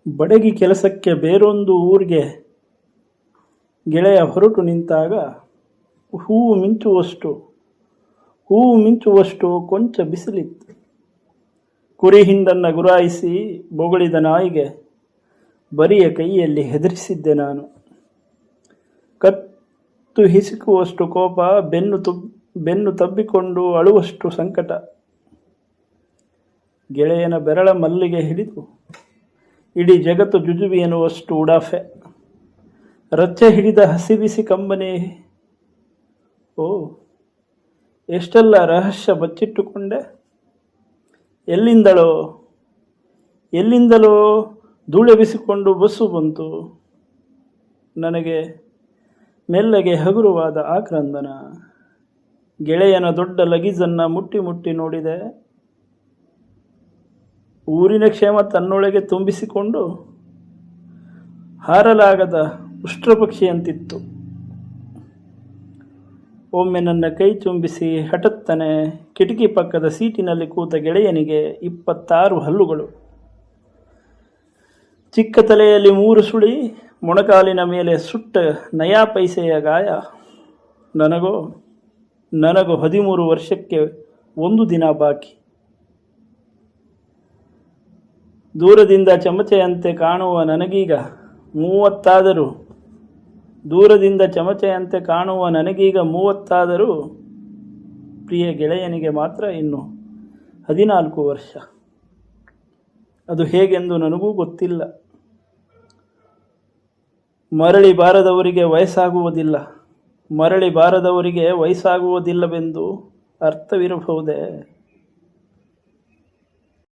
ಬಡಗಿ ಕೆಲಸಕ್ಕೆ ಬೇರೊಂದು ಊರಿಗೆ ಗೆಳೆಯ ಹೊರಟು ನಿಂತಾಗ ಹೂವು ಮಿಂಚುವಷ್ಟು ಕೊಂಚ ಬಿಸಿಲಿತ್ತು. ಕುರಿ ಹಿಂಡನ್ನು ಗುರಾಯಿಸಿ ಬೊಗಳಿದ ನಾಯಿಗೆ ಬರಿಯ ಕೈಯಲ್ಲಿ ಹೆದರಿಸಿದ್ದೆ ನಾನು. ಕತ್ತು ಹಿಸುಕುವಷ್ಟು ಕೋಪ, ಬೆನ್ನು ತಬ್ಬಿಕೊಂಡು ಅಳುವಷ್ಟು ಸಂಕಟ. ಗೆಳೆಯನ ಬೆರಳ ಮಲ್ಲಿಗೆ ಹಿಡಿದು ಇಡೀ ಜಗತ್ತು ಜುಜುಬಿ ಎನ್ನುವಷ್ಟು ಉಡಾಫೆ. ರಚ್ಚೆ ಹಿಡಿದ ಹಸಿಬಿಸಿ ಕಂಬನಿ. ಓ, ಎಷ್ಟೆಲ್ಲ ರಹಸ್ಯ ಬಚ್ಚಿಟ್ಟುಕೊಂಡೆ. ಎಲ್ಲಿಂದಲೋ ಧೂಳೆಬಿಸಿಕೊಂಡು ಬಸ್ಸು ಬಂತು. ನನಗೆ ಮೆಲ್ಲಗೆ ಹಗುರವಾದ ಆಕ್ರಂದನ. ಗೆಳೆಯನ ದೊಡ್ಡ ಲಗೀಜನ್ನು ಮುಟ್ಟಿ ನೋಡಿದೆ. ಊರಿನ ಕ್ಷೇಮ ತನ್ನೊಳಗೆ ತುಂಬಿಸಿಕೊಂಡು ಹಾರಲಾಗದ ಉಷ್ಟ್ರಪಕ್ಷಿಯಂತಿತ್ತು. ಒಮ್ಮೆ ನನ್ನ ಕೈ ಚುಂಬಿಸಿ ಹಠತ್ತನೆ ಕಿಟಕಿ ಪಕ್ಕದ ಸೀಟಿನಲ್ಲಿ ಕೂತ ಗೆಳೆಯನಿಗೆ 26 ಹಲ್ಲುಗಳು, ಚಿಕ್ಕ ತಲೆಯಲ್ಲಿ 3 ಸುಳಿ, ಮೊಣಕಾಲಿನ ಮೇಲೆ ಸುಟ್ಟ ನಯಾ ಪೈಸೆಯ ಗಾಯ. ನನಗೋ 13 ವರ್ಷಕ್ಕೆ 1 ದಿನ ಬಾಕಿ. ದೂರದಿಂದ ಚಮಚೆಯಂತೆ ಕಾಣುವ ನನಗೀಗ 30 ಪ್ರಿಯ ಗೆಳೆಯನಿಗೆ ಮಾತ್ರ ಇನ್ನು 14 ವರ್ಷ. ಅದು ಹೇಗೆಂದು ನನಗೂ ಗೊತ್ತಿಲ್ಲ. ಮರಳಿ ಬಾರದವರಿಗೆ ವಯಸ್ಸಾಗುವುದಿಲ್ಲವೆಂದು ಅರ್ಥವಿರಬಹುದೇ?